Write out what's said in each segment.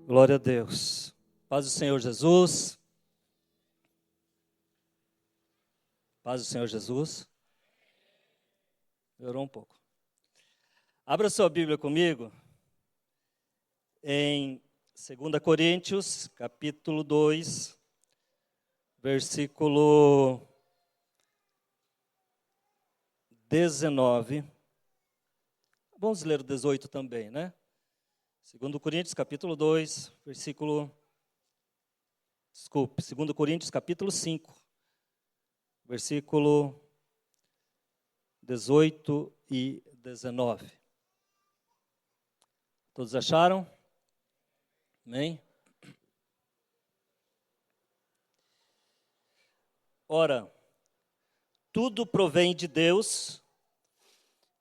Glória a Deus. Paz do Senhor Jesus. Paz do Senhor Jesus. Melhorou um pouco. Abra sua Bíblia comigo em 2 Coríntios, capítulo 2, versículo 19. Vamos ler o 18 também, né? 2 Coríntios, capítulo 2, versículo... 2 Coríntios, capítulo 5, versículo 18 e 19. Todos acharam? Amém? Ora, tudo provém de Deus,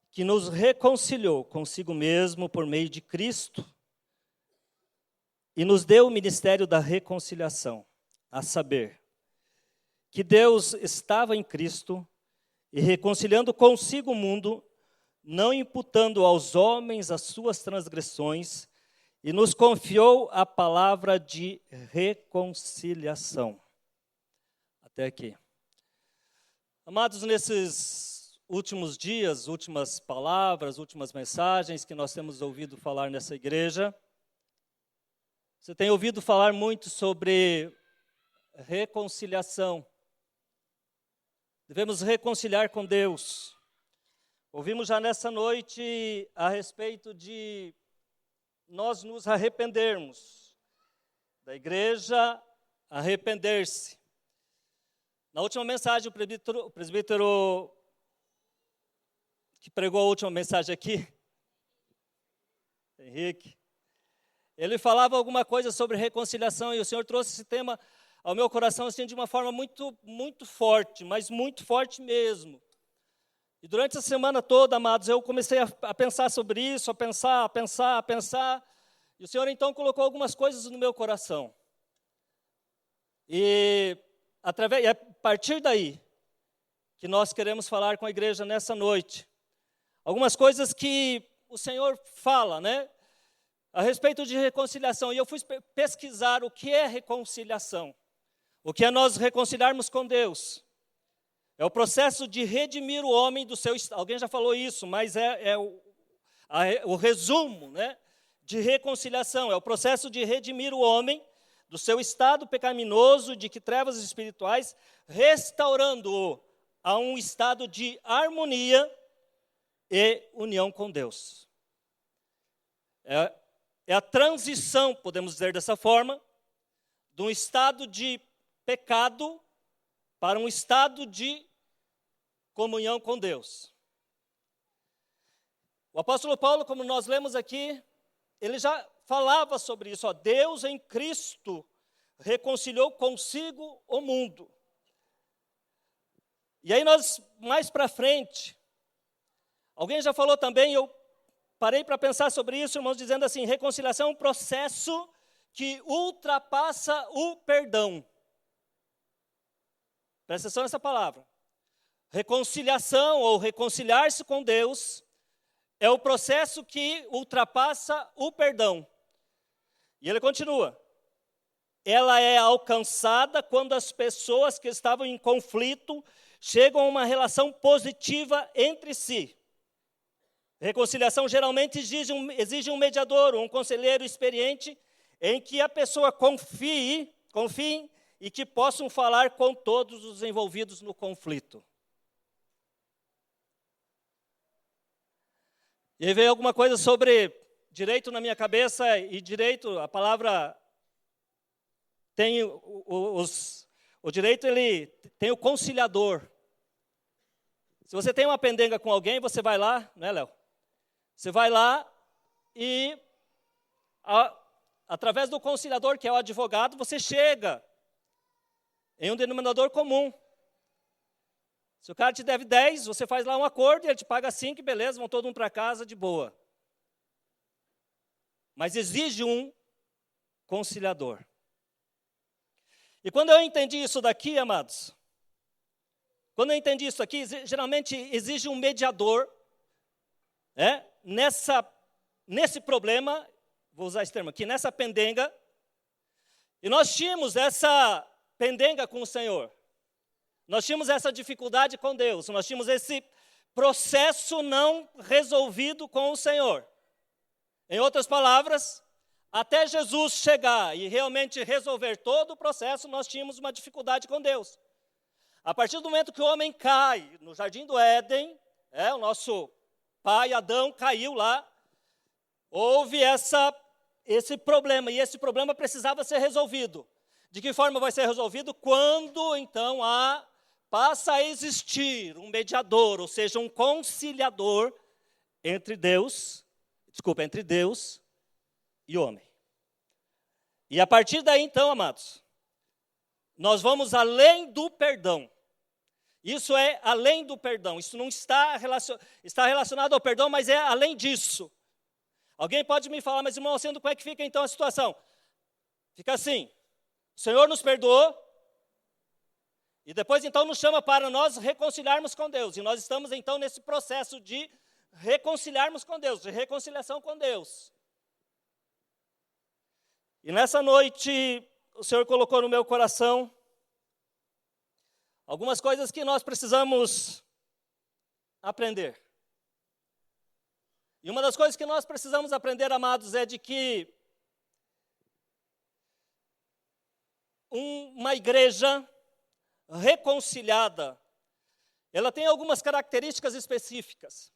que nos reconciliou consigo mesmo por meio de Cristo, e nos deu o ministério da reconciliação, a saber, que Deus estava em Cristo e reconciliando consigo o mundo, não imputando aos homens as suas transgressões, e nos confiou a palavra de reconciliação. Até aqui. Amados, nesses últimos dias, últimas palavras, últimas mensagens que nós temos ouvido falar nessa igreja, você tem ouvido falar muito sobre reconciliação. Devemos reconciliar com Deus. Ouvimos já nessa noite a respeito de nós nos arrependermos. Da igreja, arrepender-se. Na última mensagem, o presbítero que pregou a última mensagem aqui, Henrique, ele falava alguma coisa sobre reconciliação e o Senhor trouxe esse tema ao meu coração assim, de uma forma muito forte, mas muito forte mesmo. E durante a semana toda, amados, eu comecei a pensar sobre isso, a pensar. E o Senhor então colocou algumas coisas no meu coração. E é a partir daí que nós queremos falar com a igreja nessa noite. Algumas coisas que o Senhor fala, né? A respeito de reconciliação, e eu fui pesquisar o que é reconciliação. O que é nós reconciliarmos com Deus. É o processo de redimir o homem do seu estado. Alguém já falou isso, mas é o resumo, né, de reconciliação. É o processo de redimir o homem do seu estado pecaminoso, de que trevas espirituais, restaurando-o a um estado de harmonia e união com Deus. É a transição, podemos dizer dessa forma, de um estado de pecado para um estado de comunhão com Deus. O apóstolo Paulo, como nós lemos aqui, ele já falava sobre isso. Deus em Cristo reconciliou consigo o mundo. E aí nós, mais para frente, alguém já falou também, eu parei para pensar sobre isso, irmãos, dizendo assim, reconciliação é um processo que ultrapassa o perdão. Presta atenção nessa palavra. Reconciliação ou reconciliar-se com Deus é o processo que ultrapassa o perdão. E ele continua. Ela é alcançada quando as pessoas que estavam em conflito chegam a uma relação positiva entre si. Reconciliação geralmente exige um mediador, um conselheiro experiente, em que a pessoa confie e que possam falar com todos os envolvidos no conflito. E aí veio alguma coisa sobre direito na minha cabeça, e direito, a palavra tem o direito, ele tem o conciliador. Se você tem uma pendenga com alguém, você vai lá, né, Léo? Você vai lá e, através do conciliador, que é o advogado, você chega em um denominador comum. Se o cara te deve 10, você faz lá um acordo e ele te paga 5, beleza, vão todo mundo para casa de boa. Mas exige um conciliador. E quando eu entendi isso daqui, amados, quando eu entendi isso aqui, geralmente exige um mediador, nesse problema vou usar esse termo aqui, nessa pendenga, e nós tínhamos essa pendenga com o Senhor. Nós tínhamos essa dificuldade com Deus, nós tínhamos esse processo não resolvido com o Senhor. Em outras palavras, até Jesus chegar e realmente resolver todo o processo, nós tínhamos uma dificuldade com Deus. A partir do momento que o homem cai no Jardim do Éden, o nosso pai Adão caiu lá, houve esse problema, e esse problema precisava ser resolvido. De que forma vai ser resolvido? Quando, então, passa a existir um mediador, ou seja, um conciliador entre Deus e homem. E a partir daí, então, amados, nós vamos além do perdão. Isso é além do perdão. Isso não está relacionado ao perdão, mas é além disso. Alguém pode me falar, mas irmão Alcendo, como é que fica então a situação? Fica assim, o Senhor nos perdoou, e depois então nos chama para nós reconciliarmos com Deus. E nós estamos então nesse processo de reconciliarmos com Deus, de reconciliação com Deus. E nessa noite, o Senhor colocou no meu coração algumas coisas que nós precisamos aprender. E uma das coisas que nós precisamos aprender, amados, é de que uma igreja reconciliada, ela tem algumas características específicas.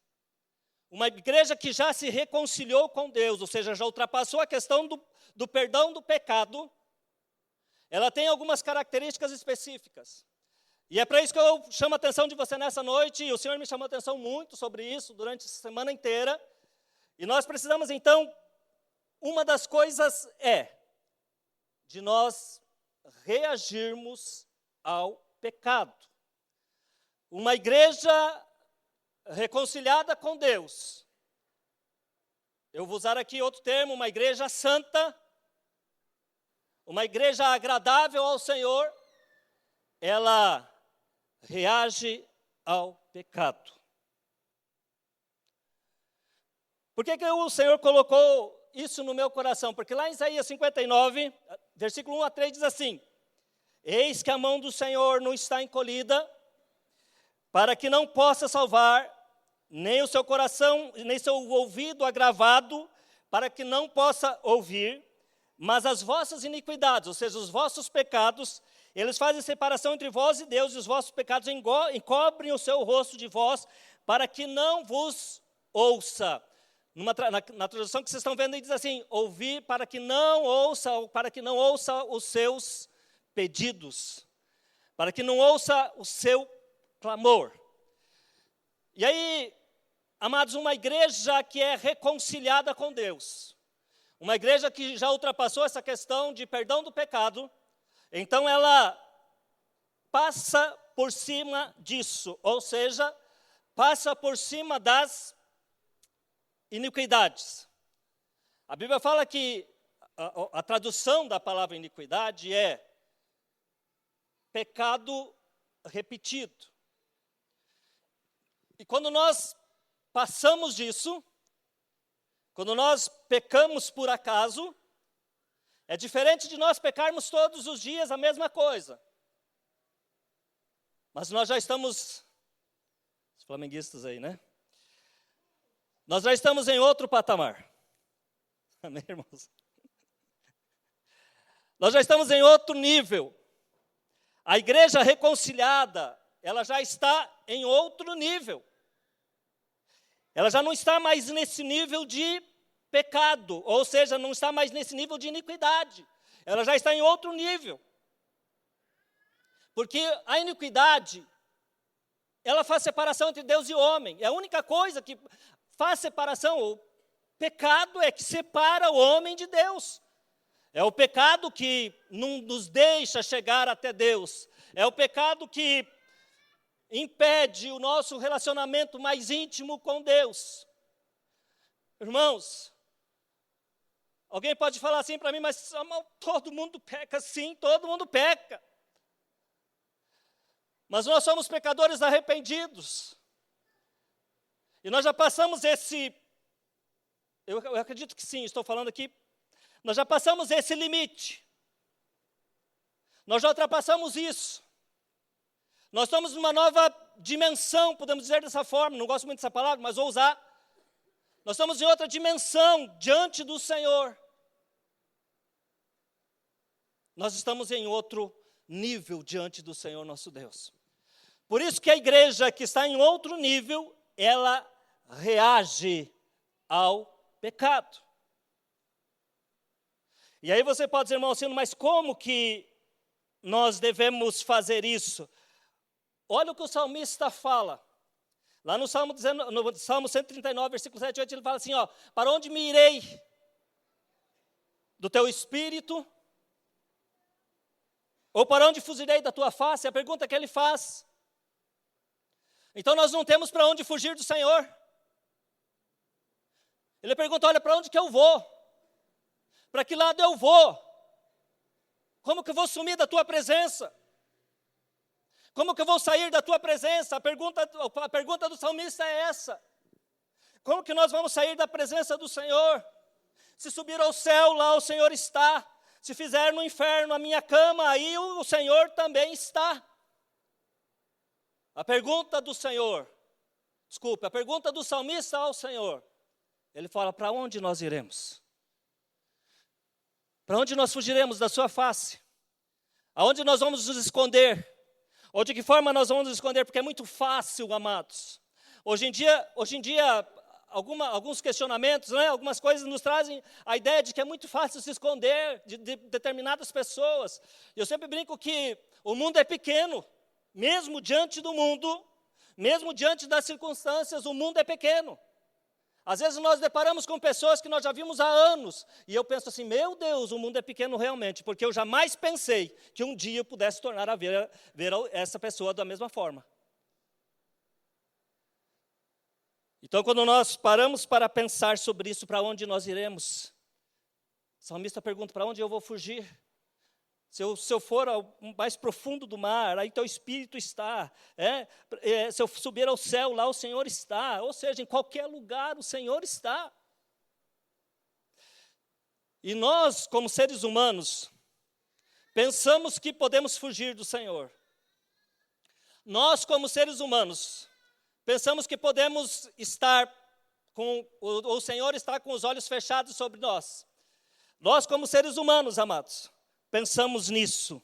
Uma igreja que já se reconciliou com Deus, ou seja, já ultrapassou a questão do perdão do pecado, ela tem algumas características específicas. E é para isso que eu chamo a atenção de você nessa noite, e o Senhor me chamou a atenção muito sobre isso durante a semana inteira. E nós precisamos, então, uma das coisas é de nós reagirmos ao pecado. Uma igreja reconciliada com Deus. Eu vou usar aqui outro termo, uma igreja santa, uma igreja agradável ao Senhor, ela reage ao pecado. Por que o Senhor colocou isso no meu coração? Porque lá em Isaías 59, versículo 1 a 3 diz assim: eis que a mão do Senhor não está encolhida, para que não possa salvar, nem o seu coração, nem seu ouvido agravado, para que não possa ouvir, mas as vossas iniquidades, ou seja, os vossos pecados, eles fazem separação entre vós e Deus, e os vossos pecados encobrem o seu rosto de vós, para que não vos ouça. Na tradução que vocês estão vendo aí diz assim: ouvir para que não ouça os seus pedidos, para que não ouça o seu clamor. E aí, amados, uma igreja que é reconciliada com Deus, uma igreja que já ultrapassou essa questão de perdão do pecado, então ela passa por cima disso, ou seja, passa por cima das iniquidades. A Bíblia fala que a tradução da palavra iniquidade é pecado repetido. E quando nós passamos disso, quando nós pecamos por acaso, é diferente de nós pecarmos todos os dias a mesma coisa. Mas nós já estamos, os flamenguistas aí, né? Nós já estamos em outro patamar. Amém, irmãos? Nós já estamos em outro nível. A igreja reconciliada, ela já está em outro nível. Ela já não está mais nesse nível de pecado, ou seja, não está mais nesse nível de iniquidade. Ela já está em outro nível. Porque a iniquidade, ela faz separação entre Deus e homem. É a única coisa que faz separação. O pecado é que separa o homem de Deus. É o pecado que não nos deixa chegar até Deus. É o pecado que impede o nosso relacionamento mais íntimo com Deus. Irmãos, alguém pode falar assim para mim, mas todo mundo peca. Sim, todo mundo peca. Mas nós somos pecadores arrependidos. E nós já passamos eu acredito que sim, estou falando aqui Nós já passamos esse limite. Nós já ultrapassamos isso. Nós estamos numa nova dimensão, podemos dizer dessa forma. Não gosto muito dessa palavra, mas vou usar. Nós estamos em outra dimensão diante do Senhor. Nós estamos em outro nível diante do Senhor nosso Deus. Por isso que a igreja que está em outro nível, ela reage ao pecado. E aí você pode dizer, irmão Alcino, mas como que nós devemos fazer isso? Olha o que o salmista fala. Lá no Salmo 139, versículo 7 e 8, ele fala assim, ó, para onde me irei do teu espírito? Ou para onde fugirei da tua face? É a pergunta que ele faz. Então nós não temos para onde fugir do Senhor. Ele pergunta, olha, para onde que eu vou? Para que lado eu vou? Como que eu vou sumir da tua presença? Como que eu vou sair da tua presença? A pergunta do salmista é essa. Como que nós vamos sair da presença do Senhor? Se subir ao céu, lá o Senhor está. Se fizer no inferno a minha cama, aí o Senhor também está. A pergunta do salmista ao Senhor, ele fala, para onde nós iremos? Para onde nós fugiremos da sua face? Aonde nós vamos nos esconder? Ou de que forma nós vamos nos esconder? Porque é muito fácil, amados. Hoje em dia alguns questionamentos, né, algumas coisas nos trazem a ideia de que é muito fácil se esconder de determinadas pessoas. Eu sempre brinco que o mundo é pequeno. Mesmo diante do mundo, mesmo diante das circunstâncias, o mundo é pequeno. Às vezes nós deparamos com pessoas que nós já vimos há anos, e eu penso assim, meu Deus, o mundo é pequeno realmente, porque eu jamais pensei que um dia eu pudesse tornar a ver essa pessoa da mesma forma. Então, quando nós paramos para pensar sobre isso, para onde nós iremos, o salmista pergunta, para onde eu vou fugir? Se eu for ao mais profundo do mar, aí teu espírito está. Se eu subir ao céu, lá o Senhor está. Ou seja, em qualquer lugar o Senhor está. E nós, como seres humanos, pensamos que podemos fugir do Senhor. Nós, como seres humanos, pensamos que podemos estar o Senhor está com os olhos fechados sobre nós. Nós, como seres humanos, amados, pensamos nisso.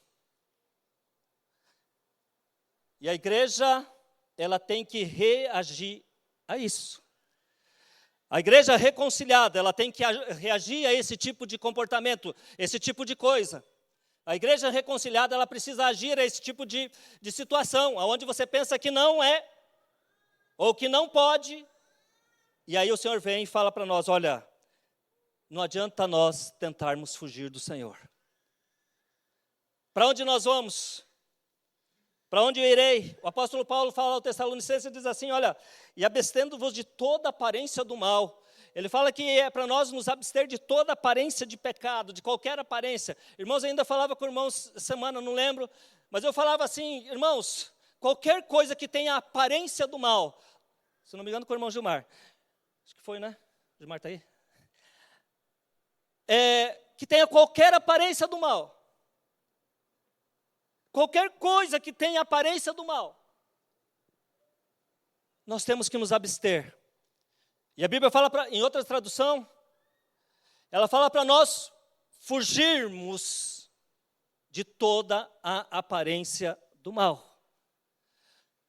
E a igreja, ela tem que reagir a isso. A igreja reconciliada, ela tem que reagir a esse tipo de comportamento, esse tipo de coisa. A igreja reconciliada, ela precisa agir a esse tipo de situação, onde você pensa que não é, ou que não pode, e aí o Senhor vem e fala para nós, olha, não adianta nós tentarmos fugir do Senhor. Para onde nós vamos? Para onde eu irei? O apóstolo Paulo fala ao Tessalonicenses e diz assim, olha, e abstendo-vos de toda aparência do mal. Ele fala que é para nós nos abster de toda aparência de pecado, de qualquer aparência. Irmãos, ainda falava com irmãos semana, não lembro, mas eu falava assim, irmãos, qualquer coisa que tenha aparência do mal, se não me engano com o irmão Gilmar, acho que foi, né? Gilmar está aí? Que tenha qualquer aparência do mal. Qualquer coisa que tenha aparência do mal, nós temos que nos abster. E a Bíblia fala, em outra tradução, ela fala para nós fugirmos de toda a aparência do mal.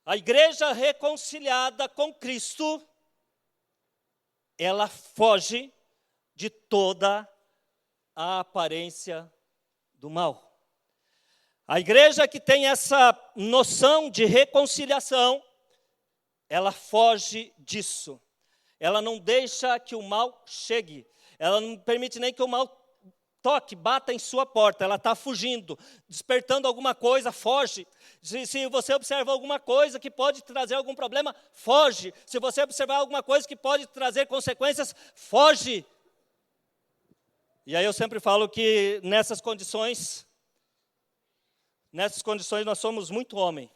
A igreja reconciliada com Cristo, ela foge de toda a aparência do mal. A igreja que tem essa noção de reconciliação, ela foge disso. Ela não deixa que o mal chegue. Ela não permite nem que o mal toque, bata em sua porta. Ela está fugindo, despertando alguma coisa, foge. Se você observa alguma coisa que pode trazer algum problema, foge. Se você observar alguma coisa que pode trazer consequências, foge. E aí eu sempre falo que nessas condições nós somos muito homem.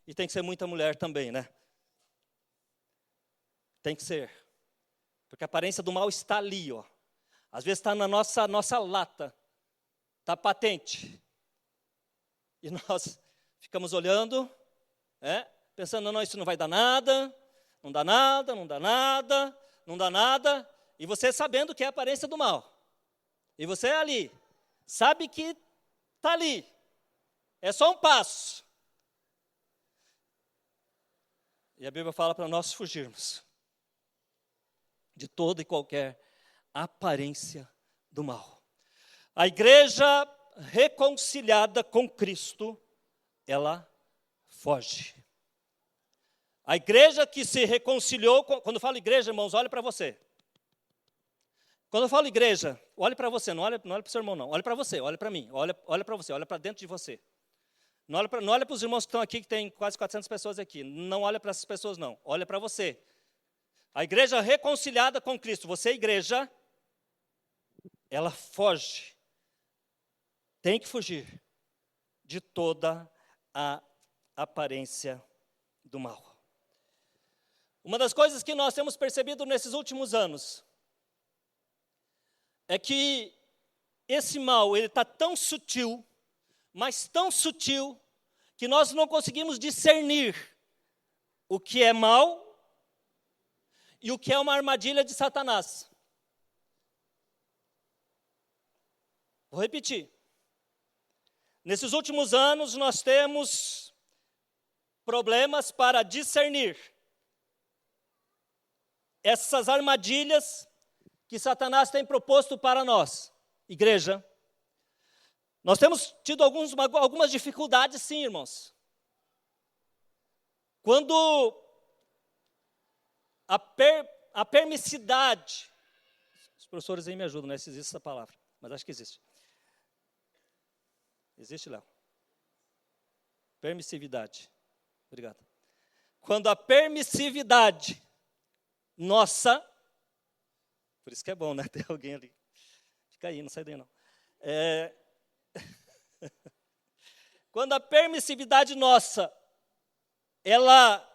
E tem que ser muita mulher também, né? Tem que ser. Porque a aparência do mal está ali, ó. Às vezes está na nossa lata, está patente. E nós ficamos olhando, pensando, não, isso não vai dar nada, não dá nada, não dá nada, não dá nada. E você sabendo que é a aparência do mal. E você é ali, sabe que está ali. É só um passo. E a Bíblia fala para nós fugirmos de toda e qualquer aparência do mal. A igreja reconciliada com Cristo, ela foge. A igreja que se reconciliou, quando eu falo igreja, irmãos, olhe para você. Quando eu falo igreja, olhe para você, não olhe para o seu irmão, não. Olhe para você, olhe para mim, olhe para você, olhe para dentro de você. Não olhe para os irmãos que estão aqui, que tem quase 400 pessoas aqui. Não olhe para essas pessoas, não. Olhe para você. A igreja reconciliada com Cristo, você, igreja, ela foge. Tem que fugir de toda a aparência do mal. Uma das coisas que nós temos percebido nesses últimos anos é que esse mal, ele está tão sutil, mas tão sutil, que nós não conseguimos discernir o que é mal e o que é uma armadilha de Satanás. Vou repetir. Nesses últimos anos, nós temos problemas para discernir essas armadilhas que Satanás tem proposto para nós, igreja. Nós temos tido algumas dificuldades, sim, irmãos. Quando a permissividade, os professores aí me ajudam, né, se existe essa palavra, mas acho que existe. Existe, Léo? Permissividade. Obrigado. Quando a permissividade nossa, por isso que é bom, né, ter alguém ali. Fica aí, não sai daí não. Quando a permissividade nossa, ela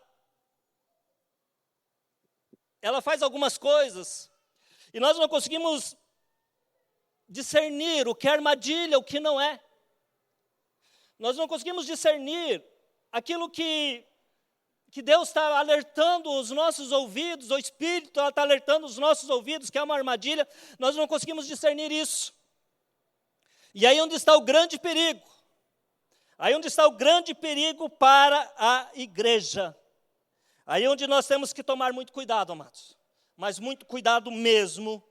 faz algumas coisas, e nós não conseguimos discernir o que é armadilha, o que não é. Nós não conseguimos discernir aquilo que Deus está alertando os nossos ouvidos, o Espírito está alertando os nossos ouvidos, que é uma armadilha, nós não conseguimos discernir isso. E aí onde está o grande perigo? Aí onde está o grande perigo para a igreja. Aí onde nós temos que tomar muito cuidado, amados. Mas muito cuidado mesmo.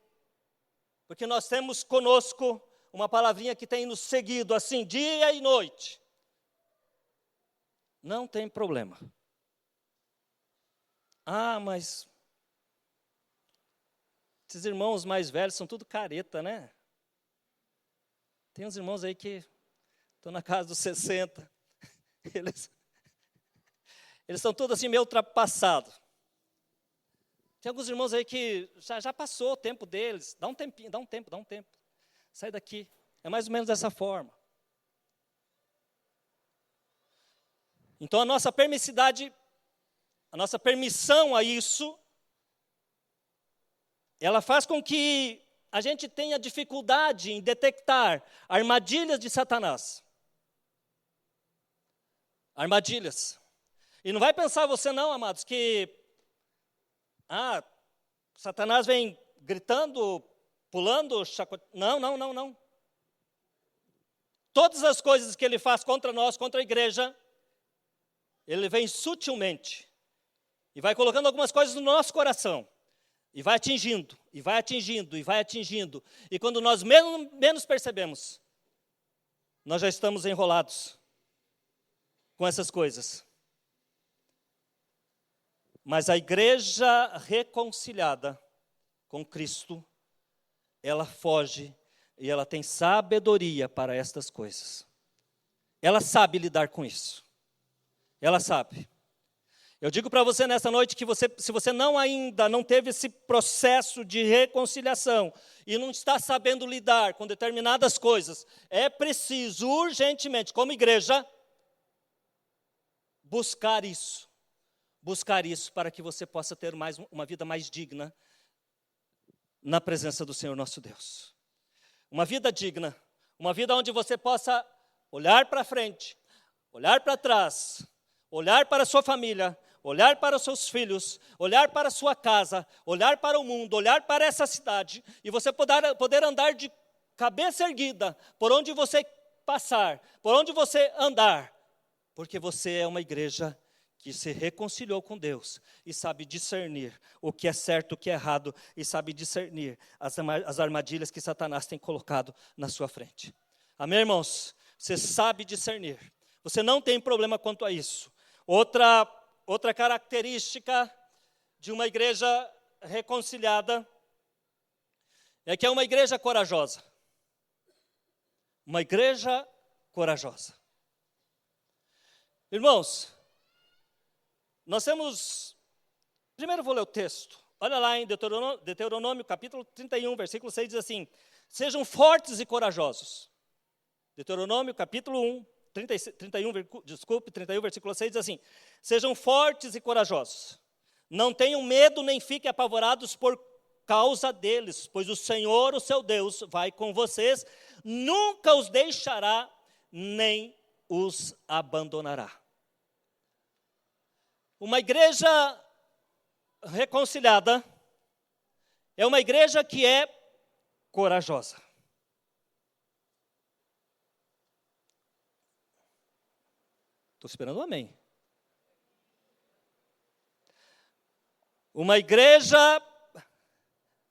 Porque nós temos conosco uma palavrinha que tem nos seguido assim, dia e noite. Não tem problema. Ah, mas esses irmãos mais velhos são tudo careta, né? Tem uns irmãos aí que estão na casa dos 60. Eles são todos assim meio ultrapassados. Tem alguns irmãos aí que já passou o tempo deles. Dá um tempinho, dá um tempo. Sai daqui. É mais ou menos dessa forma. Então a nossa permissividade, a nossa permissão a isso, ela faz com que a gente tenha dificuldade em detectar armadilhas de Satanás. Armadilhas. E não vai pensar você não, amados, que Satanás vem gritando, pulando, Não. Todas as coisas que ele faz contra nós, contra a igreja, ele vem sutilmente. E vai colocando algumas coisas no nosso coração. E vai atingindo, e vai atingindo, e vai atingindo. E quando nós menos percebemos, nós já estamos enrolados com essas coisas. Mas a igreja reconciliada com Cristo, ela foge e ela tem sabedoria para estas coisas. Ela sabe lidar com isso. Ela sabe. Eu digo para você nessa noite que se você ainda não teve esse processo de reconciliação e não está sabendo lidar com determinadas coisas, é preciso urgentemente, como igreja, buscar isso para que você possa ter uma vida mais digna na presença do Senhor nosso Deus. Uma vida digna, uma vida onde você possa olhar para frente, olhar para trás, olhar para a sua família, olhar para os seus filhos, olhar para a sua casa, olhar para o mundo, olhar para essa cidade, e você poder andar de cabeça erguida, por onde você passar, por onde você andar, porque você é uma igreja que se reconciliou com Deus e sabe discernir o que é certo, o que é errado, e sabe discernir as armadilhas que Satanás tem colocado na sua frente. Amém, irmãos? Você sabe discernir. Você não tem problema quanto a isso. Outra característica de uma igreja reconciliada é que é uma igreja corajosa. Uma igreja corajosa. Irmãos, nós temos... Primeiro vou ler o texto. Olha lá em Deuteronômio capítulo 31, versículo 6, diz assim: sejam fortes e corajosos. Deuteronômio capítulo 31, versículo 6, diz assim: sejam fortes e corajosos. Não tenham medo nem fiquem apavorados por causa deles, pois o Senhor, o seu Deus, vai com vocês, nunca os deixará, nem os abandonará. Uma igreja reconciliada é uma igreja que é corajosa. Estou esperando um amém. Uma igreja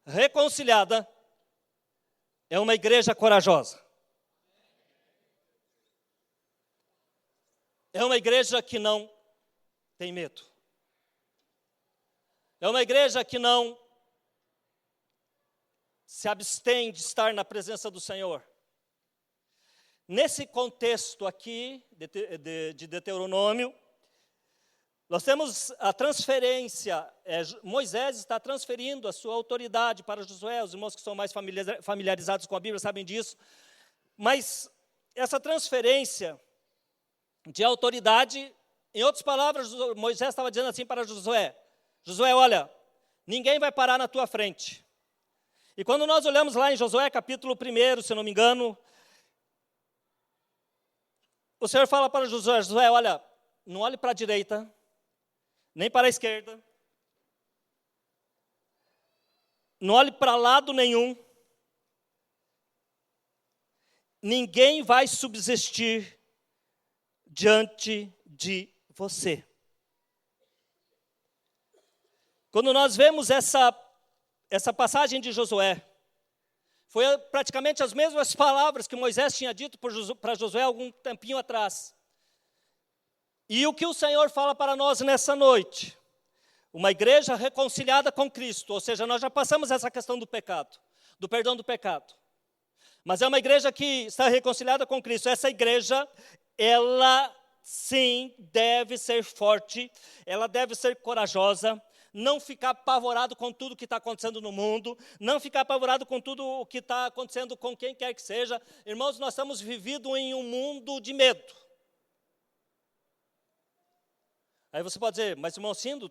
reconciliada é uma igreja corajosa. É uma igreja que não tem medo. É uma igreja que não se abstém de estar na presença do Senhor. Nesse contexto aqui de Deuteronômio, nós temos a transferência, Moisés está transferindo a sua autoridade para Josué, os irmãos que são mais familiarizados com a Bíblia sabem disso, mas essa transferência de autoridade, em outras palavras, Moisés estava dizendo assim para Josué: Josué, olha, ninguém vai parar na tua frente. E quando nós olhamos lá em Josué capítulo 1, se não me engano, o Senhor fala para Josué: Josué, olha, não olhe para a direita, nem para a esquerda, não olhe para lado nenhum, ninguém vai subsistir diante de você. Quando nós vemos essa passagem de Josué, foi praticamente as mesmas palavras que Moisés tinha dito para Josué algum tempinho atrás. E o que o Senhor fala para nós nessa noite? Uma igreja reconciliada com Cristo, ou seja, nós já passamos essa questão do pecado, do perdão do pecado. Mas é uma igreja que está reconciliada com Cristo. Essa igreja, ela sim deve ser forte, ela deve ser corajosa, não ficar apavorado com tudo que está acontecendo no mundo, não ficar apavorado com tudo o que está acontecendo com quem quer que seja. Irmãos, nós estamos vivendo em um mundo de medo. Aí você pode dizer, mas irmão Cindo,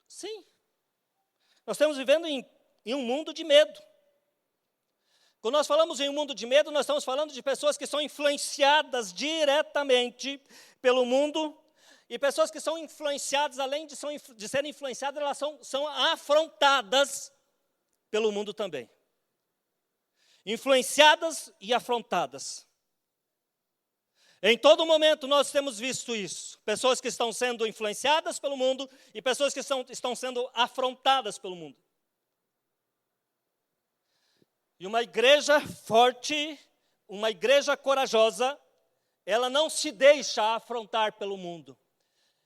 sim, nós estamos vivendo em um mundo de medo. Quando nós falamos em um mundo de medo, nós estamos falando de pessoas que são influenciadas diretamente pelo mundo, e pessoas que são influenciadas, além de serem influenciadas, elas são afrontadas pelo mundo também. Influenciadas e afrontadas. Em todo momento nós temos visto isso. Pessoas que estão sendo influenciadas pelo mundo e pessoas que estão sendo afrontadas pelo mundo. E uma igreja forte, uma igreja corajosa, ela não se deixa afrontar pelo mundo.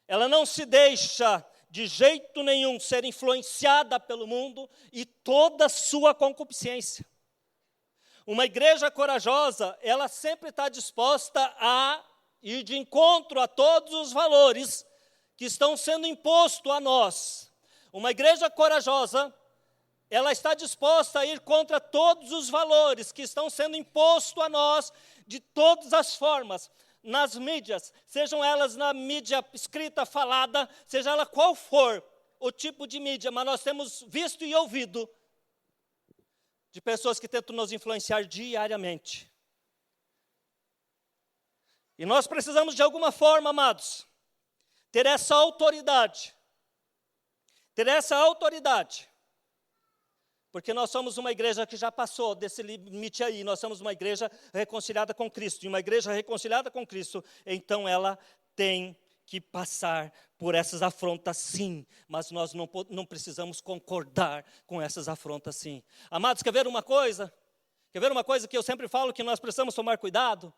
Ela não se deixa de jeito nenhum ser influenciada pelo mundo e toda a sua concupiscência. Uma igreja corajosa, ela sempre está disposta a ir de encontro a todos os valores que estão sendo impostos a nós. Uma igreja corajosa, ela está disposta a ir contra todos os valores que estão sendo impostos a nós de todas as formas, nas mídias, sejam elas na mídia escrita, falada, seja ela qual for o tipo de mídia, mas nós temos visto e ouvido de pessoas que tentam nos influenciar diariamente. E nós precisamos, de alguma forma, amados, ter essa autoridade. Porque nós somos uma igreja que já passou desse limite aí. Nós somos uma igreja reconciliada com Cristo. E uma igreja reconciliada com Cristo, então ela tem que passar por essas afrontas, sim. Mas nós não precisamos concordar com essas afrontas, sim. Amados, quer ver uma coisa? Quer ver uma coisa que eu sempre falo que nós precisamos tomar cuidado?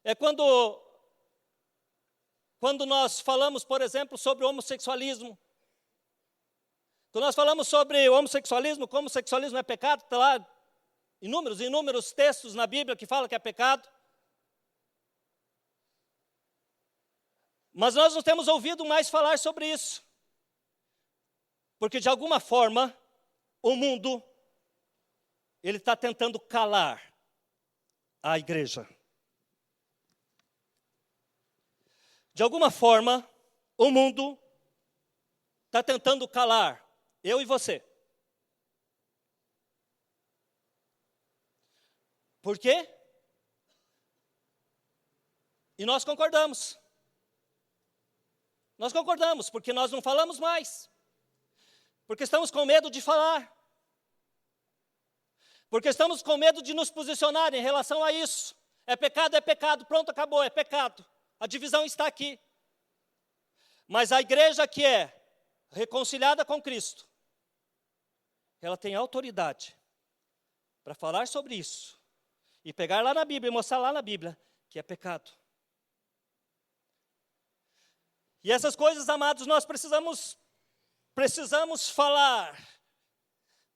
É quando nós falamos, por exemplo, sobre o homossexualismo. Quando nós falamos sobre o homossexualismo, como o homossexualismo é pecado, está lá inúmeros textos na Bíblia que falam que é pecado. Mas nós não temos ouvido mais falar sobre isso. Porque, de alguma forma, o mundo, ele está tentando calar a igreja. De alguma forma, o mundo está tentando calar eu e você. Por quê? E nós concordamos. Nós concordamos, porque nós não falamos mais. Porque estamos com medo de falar. Porque estamos com medo de nos posicionar em relação a isso. É pecado, pronto, acabou, é pecado. A divisão está aqui. Mas a igreja que é reconciliada com Cristo, ela tem autoridade para falar sobre isso e pegar lá na Bíblia e mostrar lá na Bíblia que é pecado. E essas coisas, amados, nós precisamos falar.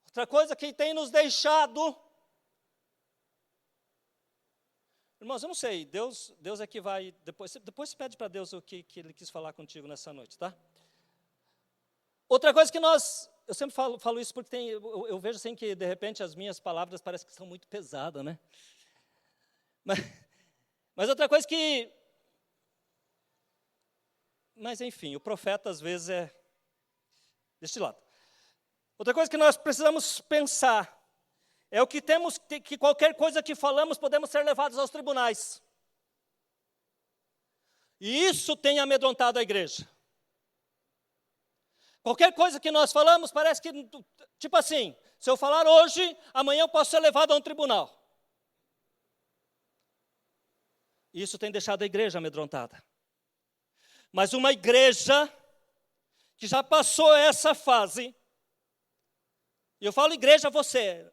Outra coisa que tem nos deixado, irmãos, eu não sei, Deus é que vai, depois você pede para Deus o que Ele quis falar contigo nessa noite, tá? Outra coisa que eu sempre falo isso porque eu vejo assim que, de repente, as minhas palavras parecem que são muito pesadas, né? Mas outra coisa que... Mas, enfim, o profeta, às vezes, é deste lado. Outra coisa que nós precisamos pensar é o que temos, que qualquer coisa que falamos, podemos ser levados aos tribunais. E isso tem amedrontado a igreja. Qualquer coisa que nós falamos, parece que, tipo assim, se eu falar hoje, amanhã eu posso ser levado a um tribunal. E isso tem deixado a igreja amedrontada. Mas uma igreja que já passou essa fase, e eu falo igreja você,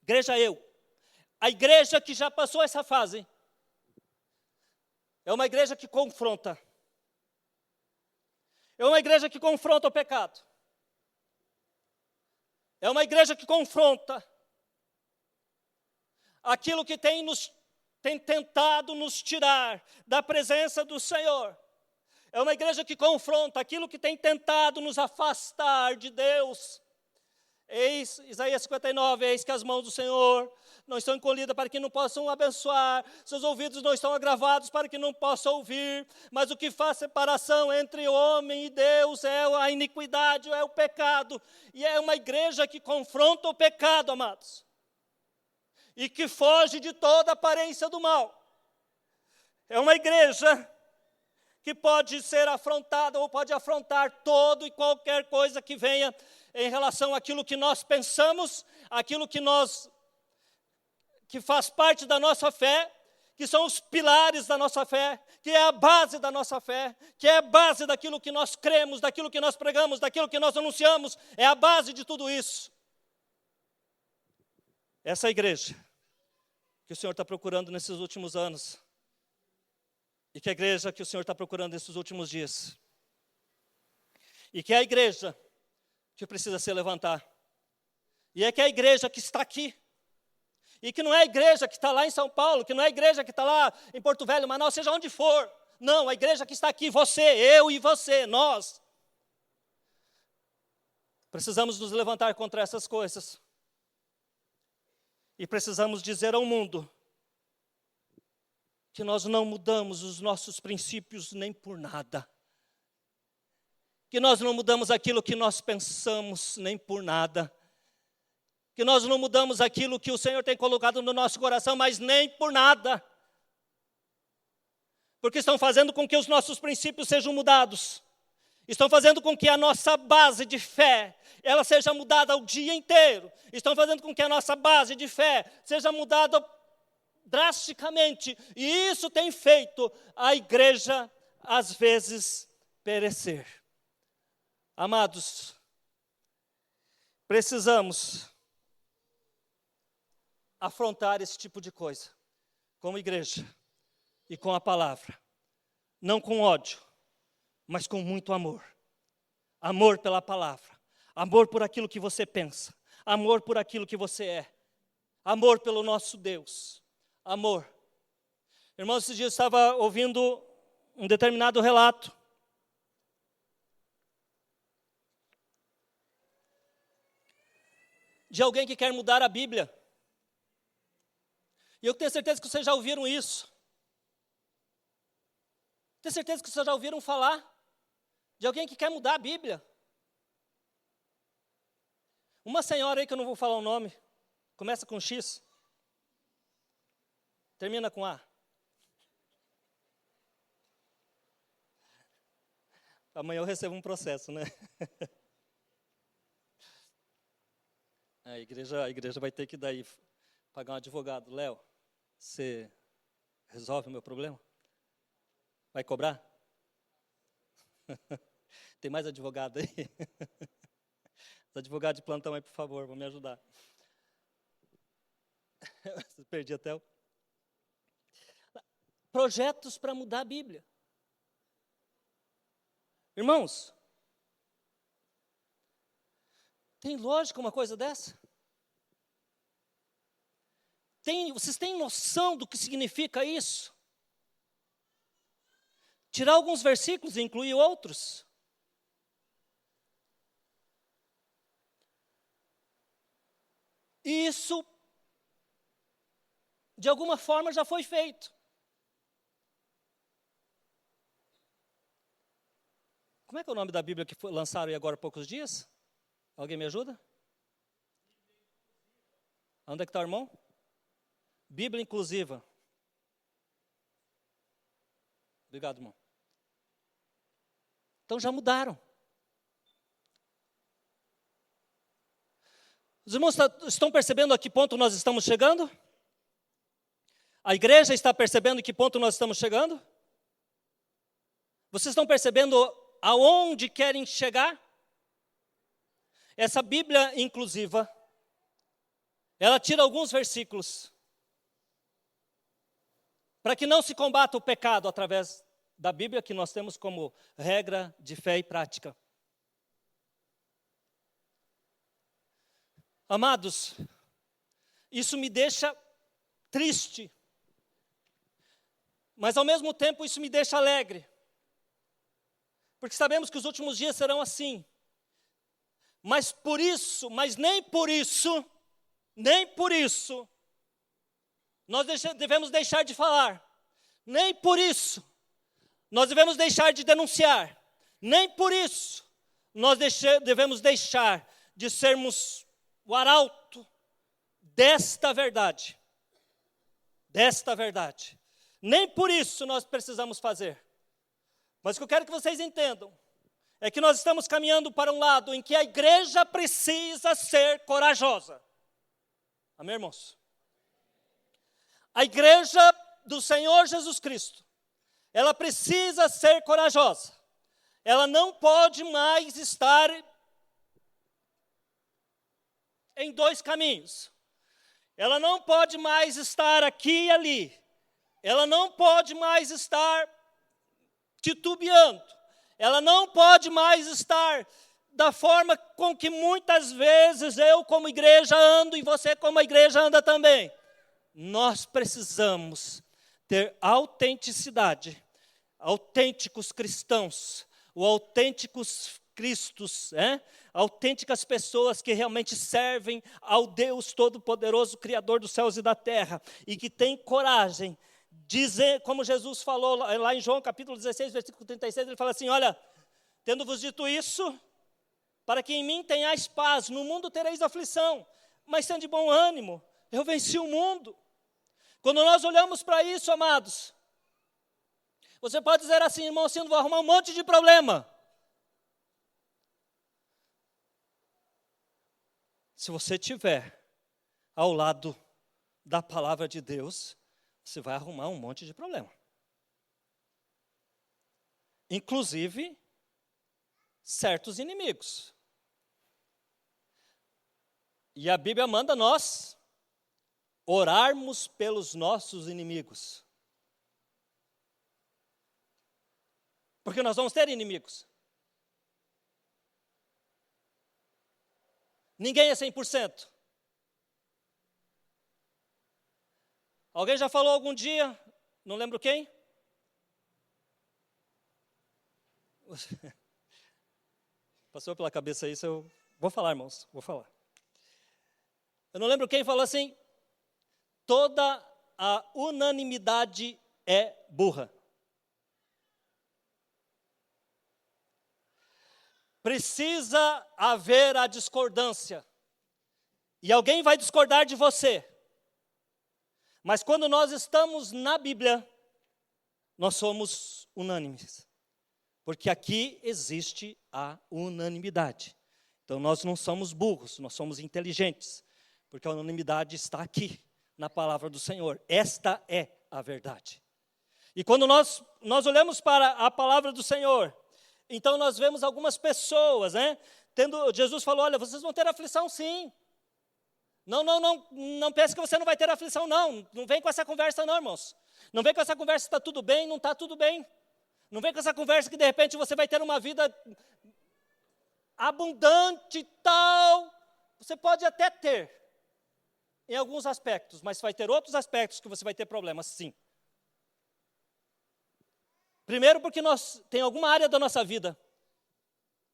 igreja eu, a igreja que já passou essa fase, é uma igreja que confronta. É uma igreja que confronta o pecado. É uma igreja que confronta aquilo que tem tentado nos tirar da presença do Senhor. É uma igreja que confronta aquilo que tem tentado nos afastar de Deus. Eis, Isaías 59, eis que as mãos do Senhor não estão encolhidas para que não possam abençoar, seus ouvidos não estão agravados para que não possam ouvir, mas o que faz separação entre o homem e Deus é a iniquidade, é o pecado. E é uma igreja que confronta o pecado, amados, e que foge de toda aparência do mal. É uma igreja que pode ser afrontada ou pode afrontar todo e qualquer coisa que venha em relação àquilo que nós pensamos, aquilo que faz parte da nossa fé, que são os pilares da nossa fé, que é a base da nossa fé, que é a base daquilo que nós cremos, daquilo que nós pregamos, daquilo que nós anunciamos, é a base de tudo isso. Essa igreja que o Senhor está procurando nesses últimos anos, e que a igreja que o Senhor está procurando nesses últimos dias, e que é a igreja que precisa se levantar, e é que é a igreja que está aqui, e que não é a igreja que está lá em São Paulo, que não é a igreja que está lá em Porto Velho, Manaus, seja onde for, não, a igreja que está aqui, você, eu e você, nós, precisamos nos levantar contra essas coisas, e precisamos dizer ao mundo, que nós não mudamos os nossos princípios nem por nada, que nós não mudamos aquilo que nós pensamos nem por nada, que que nós não mudamos aquilo que o Senhor tem colocado no nosso coração, mas nem por nada. Porque estão fazendo com que os nossos princípios sejam mudados. Estão fazendo com que a nossa base de fé, ela seja mudada o dia inteiro. Estão fazendo com que a nossa base de fé seja mudada drasticamente. E isso tem feito a igreja, às vezes, perecer. Amados, precisamos afrontar esse tipo de coisa, como igreja e com a palavra. Não com ódio, mas com muito amor. Amor pela palavra. Amor por aquilo que você pensa. Amor por aquilo que você é. Amor pelo nosso Deus. Amor. Irmãos, esses dias eu estava ouvindo um determinado relato. De alguém que quer mudar a Bíblia. E eu tenho certeza que vocês já ouviram isso. Tenho certeza que vocês já ouviram falar de alguém que quer mudar a Bíblia. Uma senhora aí, que eu não vou falar o nome, começa com X, termina com A. Amanhã eu recebo um processo, né? A igreja vai ter que daí pagar um advogado. Léo, você resolve o meu problema? Vai cobrar? Tem mais advogado aí? Os advogados de plantão aí, por favor, vão me ajudar. Perdi até o... Projetos para mudar a Bíblia. Irmãos, tem lógica uma coisa dessa? Vocês têm noção do que significa isso? Tirar alguns versículos e incluir outros? E isso, de alguma forma, já foi feito. Como é que é o nome da Bíblia que lançaram aí agora há poucos dias? Alguém me ajuda? Onde é que está o irmão? Bíblia inclusiva. Obrigado, irmão. Então já mudaram. Os irmãos estão percebendo a que ponto nós estamos chegando? A igreja está percebendo a que ponto nós estamos chegando? Vocês estão percebendo aonde querem chegar? Essa Bíblia inclusiva, ela tira alguns versículos para que não se combata o pecado através da Bíblia, que nós temos como regra de fé e prática. Amados, isso me deixa triste, mas ao mesmo tempo isso me deixa alegre, porque sabemos que os últimos dias serão assim. Mas nem por isso, nós devemos deixar de falar. Nem por isso, nós devemos deixar de denunciar. Nem por isso, nós devemos deixar de sermos o arauto desta verdade. Desta verdade. Nem por isso nós precisamos fazer. Mas o que eu quero que vocês entendam é que nós estamos caminhando para um lado em que a igreja precisa ser corajosa. Amém, irmãos? A igreja do Senhor Jesus Cristo, ela precisa ser corajosa. Ela não pode mais estar em dois caminhos. Ela não pode mais estar aqui e ali. Ela não pode mais estar titubeando. Ela não pode mais estar da forma com que muitas vezes eu como igreja ando e você como a igreja anda também. Nós precisamos ter autenticidade, autênticos cristãos, ou autênticos cristos, autênticas pessoas que realmente servem ao Deus Todo-Poderoso, Criador dos céus e da terra, e que têm coragem dizer, como Jesus falou lá em João capítulo 16, versículo 36, ele fala assim, olha, tendo-vos dito isso, para que em mim tenhais paz, no mundo tereis aflição, mas tem de bom ânimo, eu venci o mundo. Quando nós olhamos para isso, amados, você pode dizer assim, irmão, assim, eu vou arrumar um monte de problema. Se você estiver ao lado da palavra de Deus, você vai arrumar um monte de problema. Inclusive, certos inimigos. E a Bíblia manda nós orarmos pelos nossos inimigos. Porque nós vamos ter inimigos. Ninguém é 100%. Alguém já falou algum dia, não lembro quem? Passou pela cabeça isso, eu vou falar, irmãos, vou falar. Eu não lembro quem falou assim, toda a unanimidade é burra. Precisa haver a discordância. E alguém vai discordar de você. Mas quando nós estamos na Bíblia, nós somos unânimes. Porque aqui existe a unanimidade. Então nós não somos burros, nós somos inteligentes. Porque a unanimidade está aqui, na palavra do Senhor. Esta é a verdade. E quando nós olhamos para a palavra do Senhor, então nós vemos algumas pessoas, né? Jesus falou, olha, vocês vão ter aflição sim. Não pense que você não vai ter aflição, não. Não vem com essa conversa não, irmãos. Não vem com essa conversa que está tudo bem, não está tudo bem. Não vem com essa conversa que de repente você vai ter uma vida abundante e tal. Você pode até ter, em alguns aspectos, mas vai ter outros aspectos que você vai ter problemas, sim. Primeiro porque tem alguma área da nossa vida,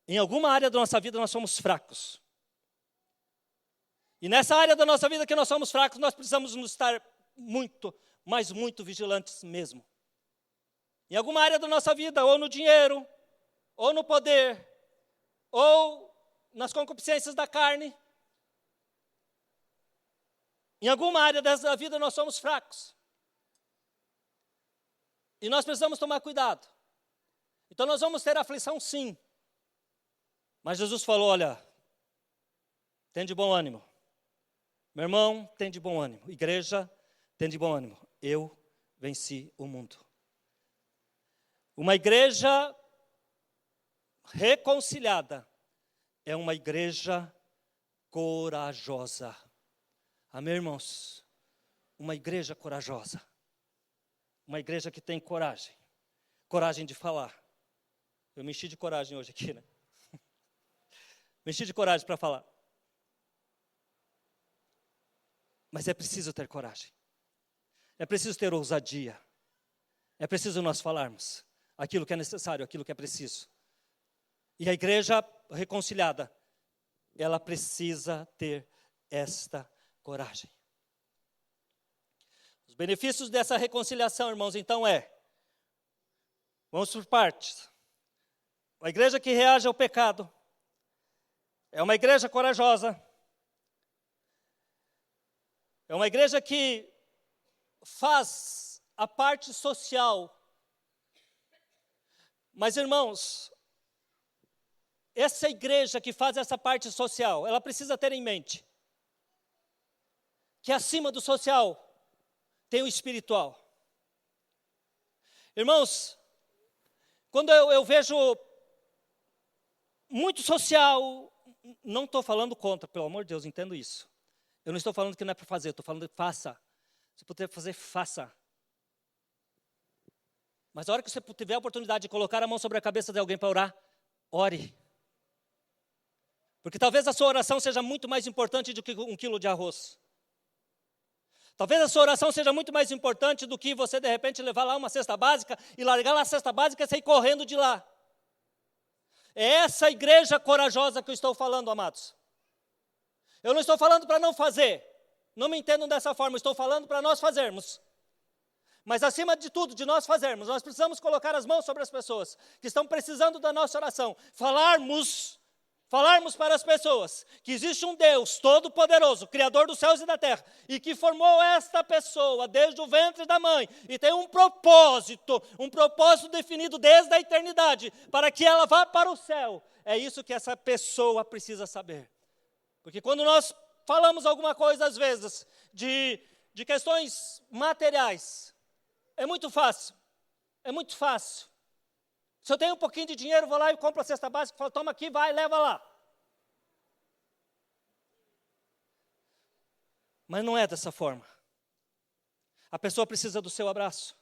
em alguma área da nossa vida nós somos fracos. E nessa área da nossa vida que nós somos fracos, nós precisamos nos estar muito, mas muito vigilantes mesmo. Em alguma área da nossa vida, ou no dinheiro, ou no poder, ou nas concupiscências da carne. Em alguma área dessa vida nós somos fracos. E nós precisamos tomar cuidado. Então nós vamos ter aflição sim. Mas Jesus falou, olha, tem de bom ânimo. Meu irmão, tem de bom ânimo. Igreja, tem de bom ânimo. Eu venci o mundo. Uma igreja reconciliada é uma igreja corajosa. Amém, irmãos? Uma igreja corajosa. Uma igreja que tem coragem. Coragem de falar. Eu me enchi de coragem hoje aqui, né? Me enchi de coragem para falar. Mas é preciso ter coragem. É preciso ter ousadia. É preciso nós falarmos aquilo que é necessário, aquilo que é preciso. E a igreja reconciliada, ela precisa ter esta coragem. Os benefícios dessa reconciliação, irmãos, então vamos por partes. Uma igreja que reage ao pecado é uma igreja corajosa. É uma igreja que faz a parte social. Mas, irmãos, essa igreja que faz essa parte social, ela precisa ter em mente que acima do social tem o espiritual. Irmãos, quando eu vejo muito social, não estou falando contra, pelo amor de Deus, entendo isso. Eu não estou falando que não é para fazer, estou falando de faça. Se puder fazer, faça. Mas a hora que você tiver a oportunidade de colocar a mão sobre a cabeça de alguém para orar, ore. Porque talvez a sua oração seja muito mais importante do que 1 quilo de arroz. Talvez a sua oração seja muito mais importante do que você, de repente, levar lá uma cesta básica e largar lá a cesta básica e sair correndo de lá. É essa igreja corajosa que eu estou falando, amados. Eu não estou falando para não fazer. Não me entendam dessa forma, eu estou falando para nós fazermos. Mas acima de tudo, de nós fazermos, nós precisamos colocar as mãos sobre as pessoas que estão precisando da nossa oração. Falarmos falarmos para as pessoas que existe um Deus todo-poderoso, Criador dos céus e da terra, e que formou esta pessoa desde o ventre da mãe, e tem um propósito definido desde a eternidade, para que ela vá para o céu, é isso que essa pessoa precisa saber. Porque quando nós falamos alguma coisa, às vezes, de questões materiais, é muito fácil. Se eu tenho um pouquinho de dinheiro, vou lá e compro a cesta básica, falo, toma aqui, vai, leva lá. Mas não é dessa forma. A pessoa precisa do seu abraço.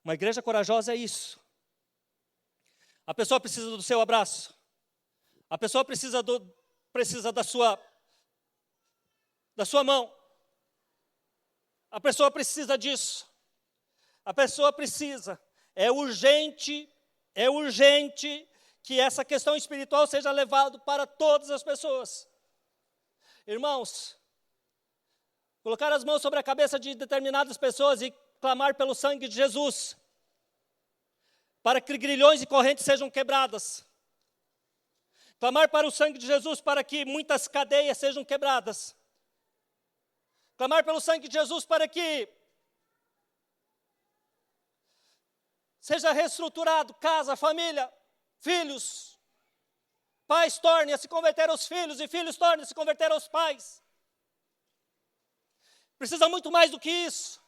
Uma igreja corajosa é isso. A pessoa precisa do seu abraço. A pessoa precisa da sua mão. A pessoa precisa disso. A pessoa precisa. É urgente que essa questão espiritual seja levada para todas as pessoas. Irmãos, colocar as mãos sobre a cabeça de determinadas pessoas e clamar pelo sangue de Jesus, para que grilhões e correntes sejam quebradas. Clamar para o sangue de Jesus para que muitas cadeias sejam quebradas. Clamar pelo sangue de Jesus para que seja reestruturado casa, família, filhos. Pais tornem a se converter aos filhos e filhos tornem a se converter aos pais. Precisa muito mais do que isso.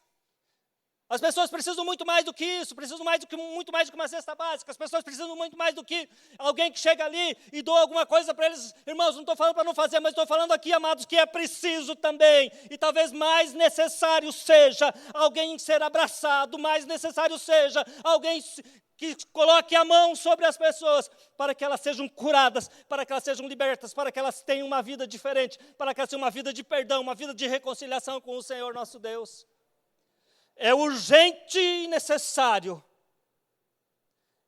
As pessoas precisam muito mais do que isso, precisam muito mais do que uma cesta básica. As pessoas precisam muito mais do que alguém que chega ali e doa alguma coisa para eles. Irmãos, não estou falando para não fazer, mas estou falando aqui, amados, que é preciso também. E talvez mais necessário seja alguém ser abraçado, mais necessário seja alguém que coloque a mão sobre as pessoas, para que elas sejam curadas, para que elas sejam libertas, para que elas tenham uma vida diferente, para que elas tenham uma vida de perdão, uma vida de reconciliação com o Senhor nosso Deus. É urgente e necessário.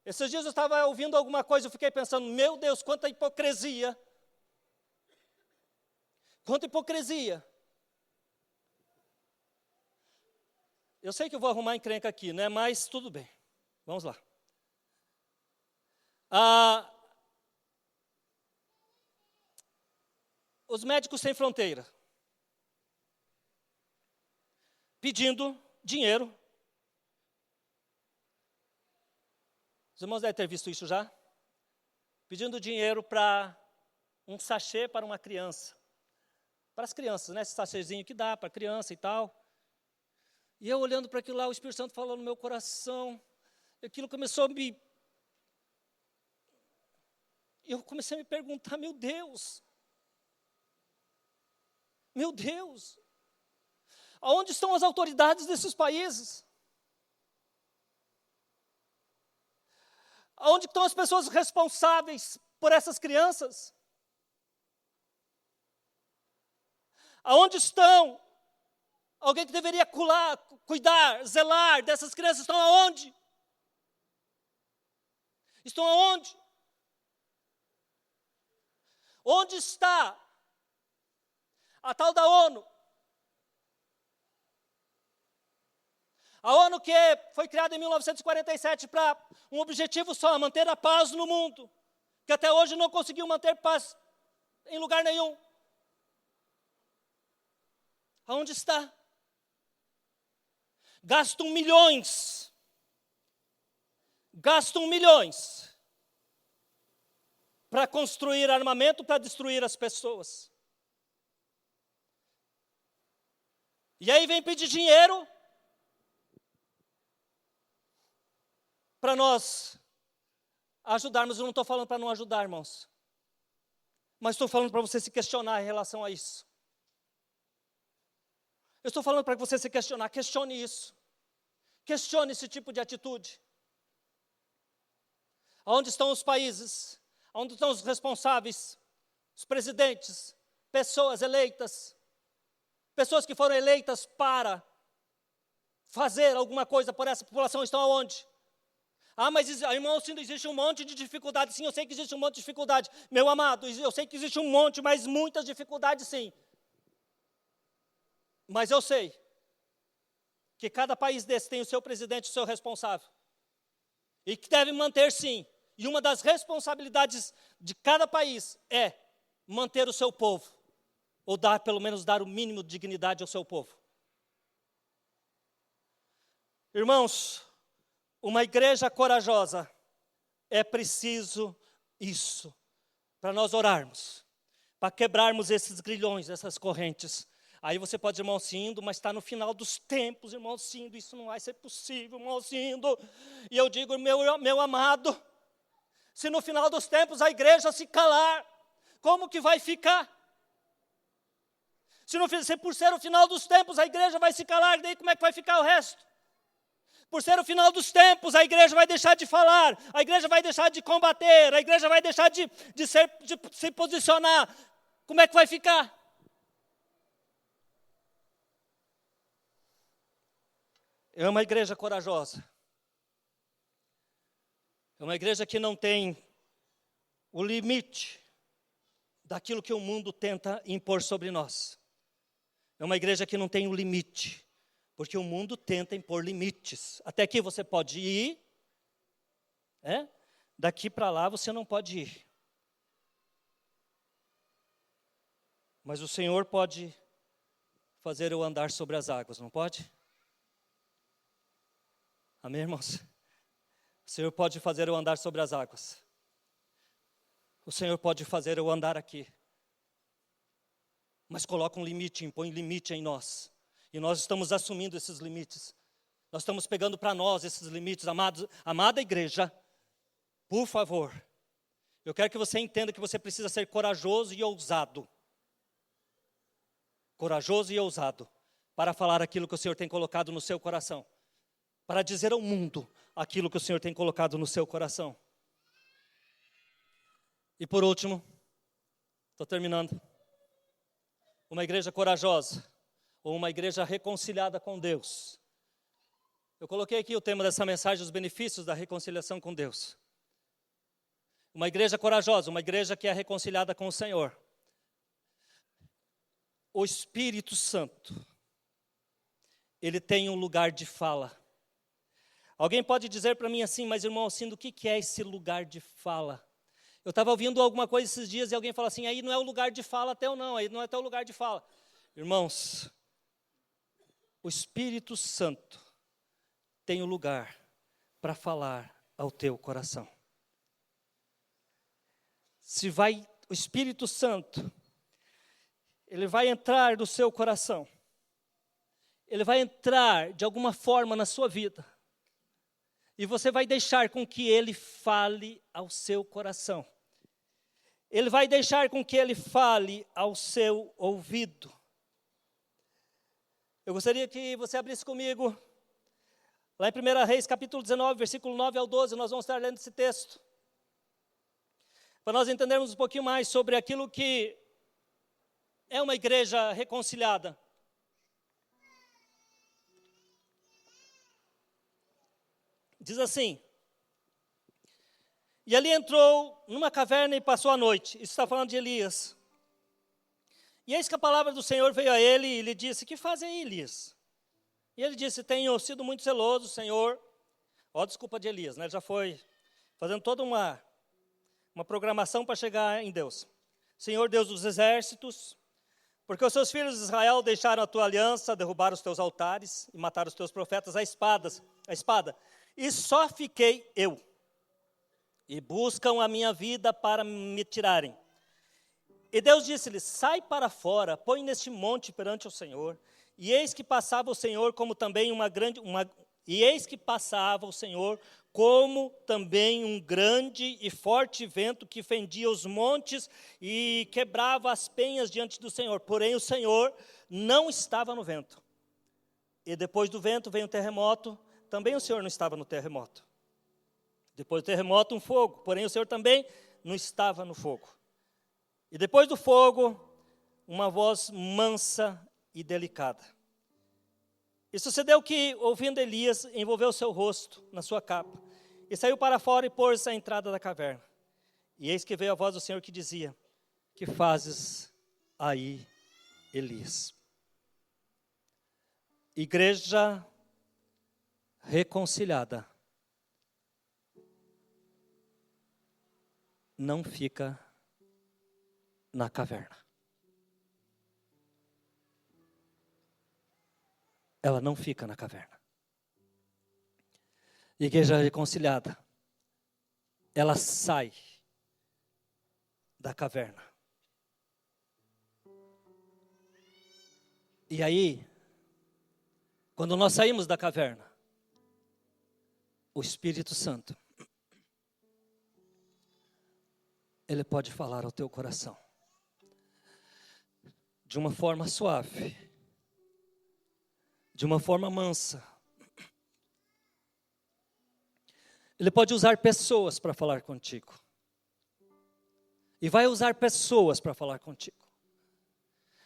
Esses dias eu estava ouvindo alguma coisa, eu fiquei pensando, meu Deus, quanta hipocrisia. Quanta hipocrisia. Eu sei que eu vou arrumar encrenca aqui, né? Mas tudo bem. Vamos lá. Os Médicos Sem Fronteira pedindo dinheiro. Os irmãos devem ter visto isso já. Pedindo dinheiro para um sachê para uma criança. Para as crianças, né? Esse sachêzinho que dá para a criança e tal. E eu olhando para aquilo lá, o Espírito Santo falou no meu coração. Aquilo começou a me... Eu comecei a me perguntar, meu Deus, aonde estão as autoridades desses países? Aonde estão as pessoas responsáveis por essas crianças? Aonde estão alguém que deveria cuidar, zelar dessas crianças? Estão aonde? Estão aonde? Onde está a tal da ONU? A ONU que foi criada em 1947 para um objetivo só, manter a paz no mundo, que até hoje não conseguiu manter paz em lugar nenhum. Aonde está? Gastam milhões para construir armamento para destruir as pessoas. E aí vem pedir dinheiro para nós ajudarmos. Eu não estou falando para não ajudar, irmãos, mas estou falando para você se questionar em relação a isso. Eu estou falando para você se questionar. Questione isso. Questione esse tipo de atitude. Aonde estão os países? Onde estão os responsáveis, os presidentes, pessoas eleitas, pessoas que foram eleitas para fazer alguma coisa por essa população, estão aonde? Mas, irmão, sim, existe um monte de dificuldade. Sim, eu sei que existe um monte de dificuldade. Meu amado, eu sei que existe um monte, mas muitas dificuldades, sim. Mas eu sei que cada país desse tem o seu presidente, o seu responsável. E que deve manter, sim, E uma das responsabilidades de cada país é manter o seu povo, ou pelo menos dar o mínimo de dignidade ao seu povo. Irmãos, uma igreja corajosa, é preciso isso, para nós orarmos, para quebrarmos esses grilhões, essas correntes. Aí você pode dizer, irmão Cindo, mas está no final dos tempos, irmão Cindo, isso não vai ser possível, irmão Cindo. E eu digo, meu amado, se no final dos tempos a igreja se calar, como que vai ficar? Se por ser o final dos tempos a igreja vai se calar, daí como é que vai ficar o resto? Por ser o final dos tempos, a igreja vai deixar de falar, a igreja vai deixar de combater, a igreja vai deixar de se posicionar. Como é que vai ficar? É uma igreja corajosa. É uma igreja que não tem o limite daquilo que o mundo tenta impor sobre nós. É uma igreja que não tem o limite, porque o mundo tenta impor limites. Até aqui você pode ir, daqui para lá você não pode ir. Mas o Senhor pode fazer eu andar sobre as águas, não pode? Amém, irmãos? O Senhor pode fazer eu andar sobre as águas. O Senhor pode fazer eu andar aqui. Mas coloca um limite, impõe limite em nós. E nós estamos assumindo esses limites. Nós estamos pegando para nós esses limites. Amados, amada igreja, por favor, eu quero que você entenda que você precisa ser corajoso e ousado. Corajoso e ousado para falar aquilo que o Senhor tem colocado no seu coração. Para dizer ao mundo aquilo que o Senhor tem colocado no seu coração. E por último, estou terminando. Uma igreja corajosa, ou uma igreja reconciliada com Deus. Eu coloquei aqui o tema dessa mensagem, os benefícios da reconciliação com Deus. Uma igreja corajosa, uma igreja que é reconciliada com o Senhor. O Espírito Santo, ele tem um lugar de fala. Alguém pode dizer para mim assim, mas irmão Cindo, o que é esse lugar de fala? Eu estava ouvindo alguma coisa esses dias e alguém falou assim, aí não é o lugar de fala até ou não, aí não é até o lugar de fala. Irmãos, o Espírito Santo tem um lugar para falar ao teu coração. O Espírito Santo, ele vai entrar no seu coração. Ele vai entrar de alguma forma na sua vida. E você vai deixar com que ele fale ao seu coração. Ele vai deixar com que ele fale ao seu ouvido. Eu gostaria que você abrisse comigo, lá em 1 Reis, capítulo 19, versículo 9 ao 12, nós vamos estar lendo esse texto. Para nós entendermos um pouquinho mais sobre aquilo que é uma igreja reconciliada. Diz assim, e ali entrou numa caverna e passou a noite. Isso está falando de Elias. E eis que a palavra do Senhor veio a ele e lhe disse, que faz aí, Elias? E ele disse, tenho sido muito zeloso, Senhor. Desculpa de Elias, né? Ele já foi fazendo toda uma programação para chegar em Deus. Senhor Deus dos exércitos, porque os seus filhos de Israel deixaram a tua aliança, derrubaram os teus altares e mataram os teus profetas a espada. E só fiquei eu, e buscam a minha vida para me tirarem. E Deus disse-lhe, sai para fora, põe neste monte perante o Senhor. E eis que passava o Senhor como também um grande e forte vento que fendia os montes e quebrava as penhas diante do Senhor. Porém o Senhor não estava no vento. E depois do vento veio um terremoto. Também o Senhor não estava no terremoto. Depois do terremoto, um fogo. Porém, o Senhor também não estava no fogo. E depois do fogo, uma voz mansa e delicada. E sucedeu que, ouvindo Elias, envolveu seu rosto na sua capa. E saiu para fora e pôs-se à entrada da caverna. E eis que veio a voz do Senhor que dizia, que fazes aí, Elias? Igreja reconciliada não fica na caverna. Ela não fica na caverna. Igreja reconciliada, ela sai da caverna. E aí, quando nós saímos da caverna, o Espírito Santo, ele pode falar ao teu coração de uma forma suave, de uma forma mansa. Ele pode usar pessoas para falar contigo. E vai usar pessoas para falar contigo.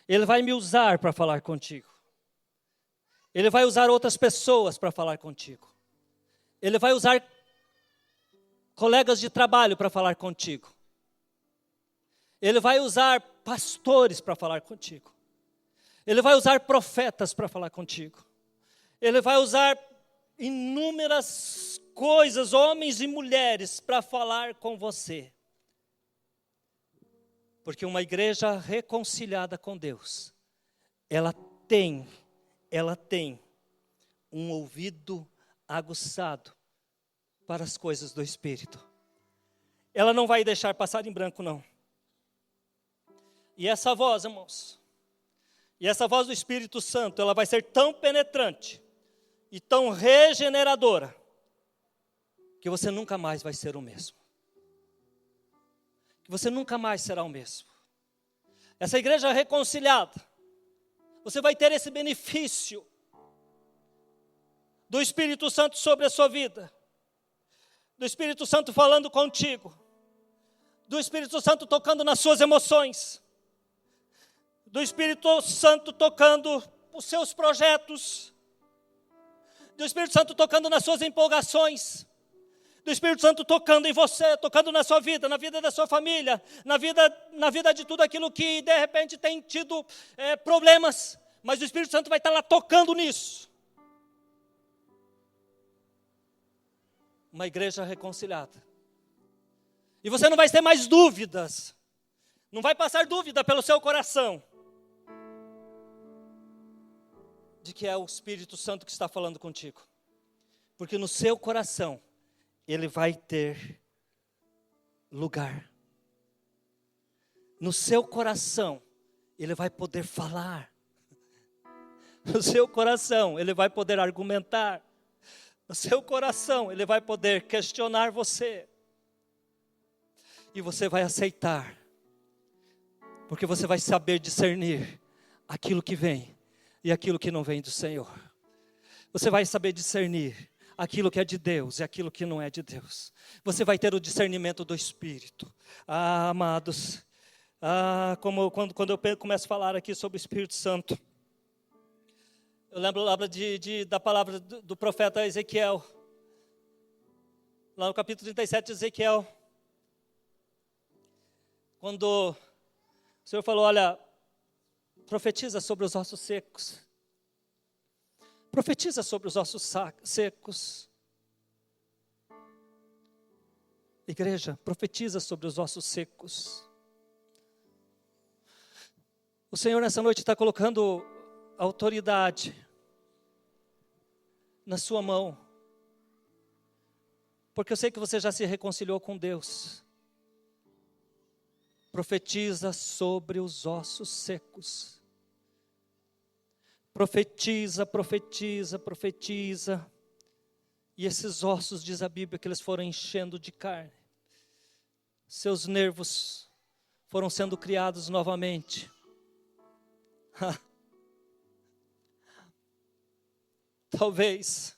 Ele vai me usar para falar contigo. Ele vai usar outras pessoas para falar contigo. Ele vai usar colegas de trabalho para falar contigo. Ele vai usar pastores para falar contigo. Ele vai usar profetas para falar contigo. Ele vai usar inúmeras coisas, homens e mulheres, para falar com você. Porque uma igreja reconciliada com Deus, ela tem um ouvido aguçado para as coisas do Espírito. Ela não vai deixar passar em branco, não. E essa voz, irmãos, e essa voz do Espírito Santo, ela vai ser tão penetrante e tão regeneradora, que você nunca mais vai ser o mesmo. Que você nunca mais será o mesmo. Essa igreja reconciliada, você vai ter esse benefício do Espírito Santo sobre a sua vida, do Espírito Santo falando contigo, do Espírito Santo tocando nas suas emoções, do Espírito Santo tocando os seus projetos, do Espírito Santo tocando nas suas empolgações, do Espírito Santo tocando em você, tocando na sua vida, na vida da sua família, na vida de tudo aquilo que de repente tem tido problemas, mas o Espírito Santo vai estar lá tocando nisso. Uma igreja reconciliada. E você não vai ter mais dúvidas, não vai passar dúvida pelo seu coração, de que é o Espírito Santo que está falando contigo. Porque no seu coração, ele vai ter lugar. No seu coração, ele vai poder falar. No seu coração, ele vai poder argumentar. No seu coração, ele vai poder questionar você. E você vai aceitar. Porque você vai saber discernir aquilo que vem e aquilo que não vem do Senhor. Você vai saber discernir aquilo que é de Deus e aquilo que não é de Deus. Você vai ter o discernimento do Espírito. Amados, quando eu começo a falar aqui sobre o Espírito Santo, eu lembro da palavra do profeta Ezequiel, lá no capítulo 37 de Ezequiel, quando o Senhor falou, olha, profetiza sobre os ossos secos. Profetiza sobre os ossos secos. Igreja, profetiza sobre os ossos secos. O Senhor nessa noite está colocando autoridade na sua mão. Porque eu sei que você já se reconciliou com Deus. Profetiza sobre os ossos secos. Profetiza, profetiza, profetiza. E esses ossos, diz a Bíblia, que eles foram enchendo de carne. Seus nervos foram sendo criados novamente. Talvez.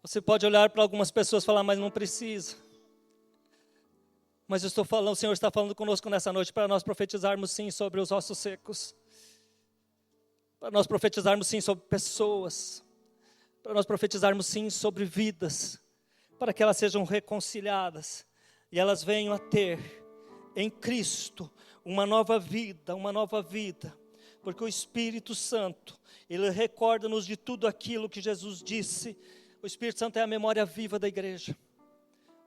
Você pode olhar para algumas pessoas e falar, mas não precisa. Mas eu estou falando, o Senhor está falando conosco nessa noite para nós profetizarmos sim sobre os ossos secos. Para nós profetizarmos sim sobre pessoas. Para nós profetizarmos sim sobre vidas. Para que elas sejam reconciliadas. E elas venham a ter em Cristo uma nova vida, Porque o Espírito Santo, Ele recorda-nos de tudo aquilo que Jesus disse. O Espírito Santo é a memória viva da igreja.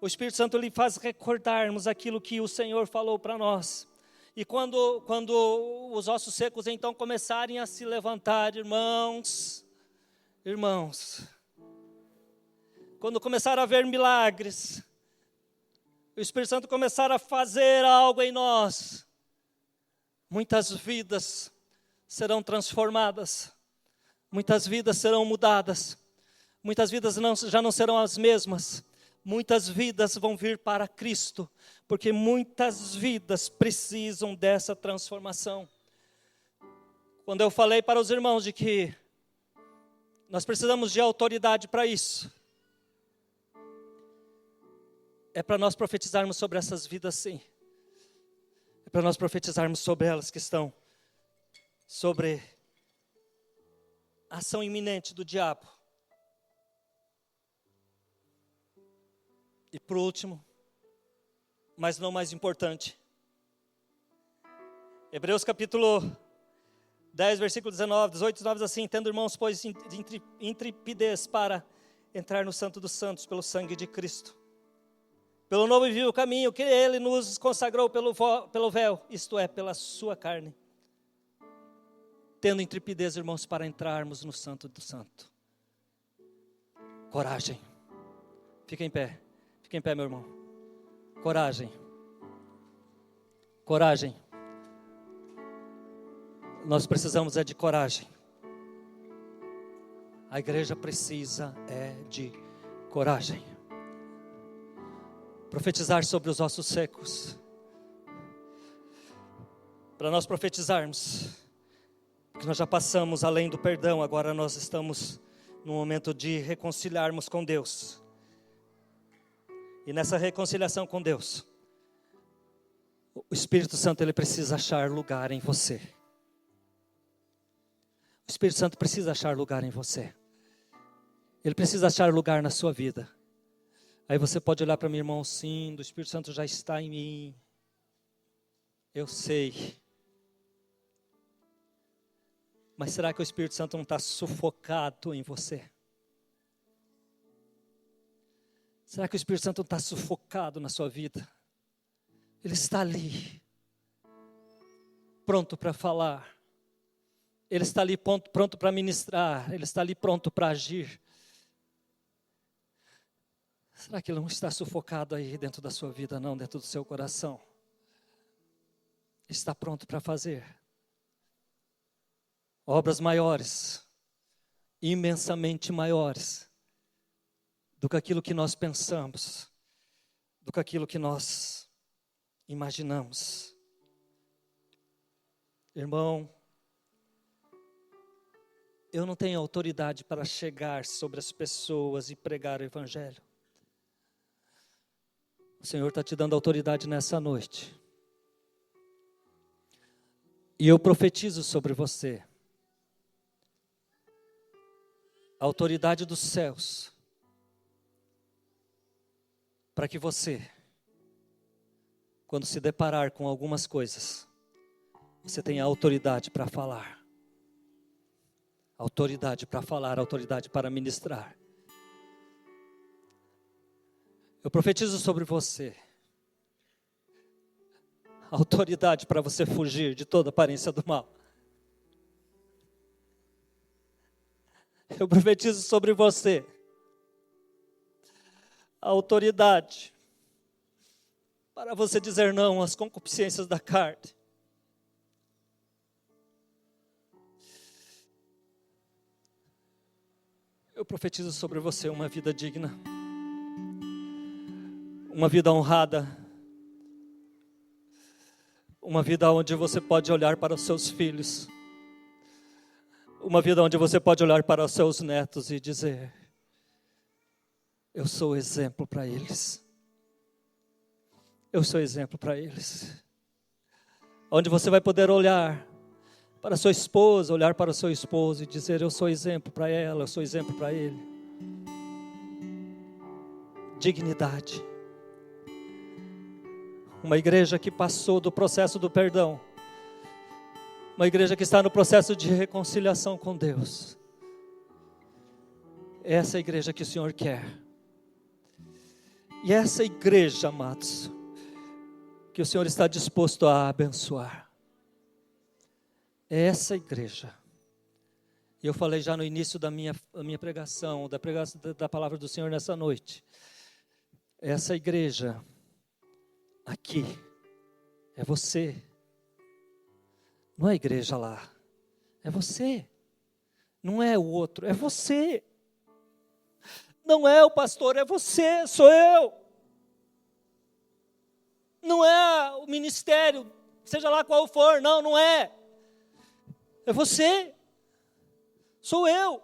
O Espírito Santo lhe faz recordarmos aquilo que o Senhor falou para nós. E quando os ossos secos então começarem a se levantar, irmãos, quando começar a haver milagres, o Espírito Santo começar a fazer algo em nós, muitas vidas serão transformadas, muitas vidas serão mudadas, muitas vidas já não serão as mesmas, muitas vidas vão vir para Cristo, porque muitas vidas precisam dessa transformação. Quando eu falei para os irmãos de que nós precisamos de autoridade para isso, é para nós profetizarmos sobre essas vidas, sim. É para nós profetizarmos sobre elas que estão sobre a ação iminente do diabo. E por último, mas não mais importante, Hebreus capítulo 10, versículo 19, 18, 19 diz assim: tendo irmãos, pois, intrepidez para entrar no Santo dos Santos pelo sangue de Cristo, pelo novo e vivo caminho que Ele nos consagrou pelo véu, isto é, pela sua carne. Tendo intrepidez, irmãos, para entrarmos no Santo do Santo. Coragem. Fica em pé, meu irmão. Coragem. Coragem. Nós precisamos de coragem. A igreja precisa de coragem. Profetizar sobre os ossos secos. Para nós profetizarmos, porque nós já passamos além do perdão, agora nós estamos no momento de reconciliarmos com Deus. E nessa reconciliação com Deus, o Espírito Santo ele precisa achar lugar em você. O Espírito Santo precisa achar lugar em você. Ele precisa achar lugar na sua vida. Aí você pode olhar para mim, irmão, sim, o Espírito Santo já está em mim. Eu sei. Mas será que o Espírito Santo não está sufocado em você? Será que o Espírito Santo não está sufocado na sua vida? Ele está ali, pronto para falar. Ele está ali pronto para ministrar. Ele está ali pronto para agir. Será que ele não está sufocado aí dentro da sua vida, não, dentro do seu coração? Está pronto para fazer obras maiores, imensamente maiores, do que aquilo que nós pensamos, do que aquilo que nós imaginamos. Irmão, eu não tenho autoridade para chegar sobre as pessoas e pregar o Evangelho. O Senhor está te dando autoridade nessa noite. E eu profetizo sobre você a autoridade dos céus, para que você, quando se deparar com algumas coisas, você tenha autoridade para falar. Autoridade para falar, autoridade para ministrar. Eu profetizo sobre você autoridade para você fugir de toda aparência do mal. Eu profetizo sobre você a autoridade para você dizer não às concupiscências da carne. Eu profetizo sobre você uma vida digna, uma vida honrada, uma vida onde você pode olhar para os seus filhos, uma vida onde você pode olhar para os seus netos e dizer: eu sou exemplo para eles. Eu sou exemplo para eles. Onde você vai poder olhar para sua esposa, olhar para o seu esposo e dizer: eu sou exemplo para ela, eu sou exemplo para ele. Dignidade. Uma igreja que passou do processo do perdão. Uma igreja que está no processo de reconciliação com Deus. É essa igreja que o Senhor quer. E essa igreja, amados, que o Senhor está disposto a abençoar. É essa igreja. E eu falei já no início da minha pregação, da palavra do Senhor nessa noite. Essa igreja aqui é você. Não é a igreja lá. É você. Não é o outro, é você. Não é o pastor, é você, sou eu. Não é o ministério, seja lá qual for, não é. É você. Sou eu.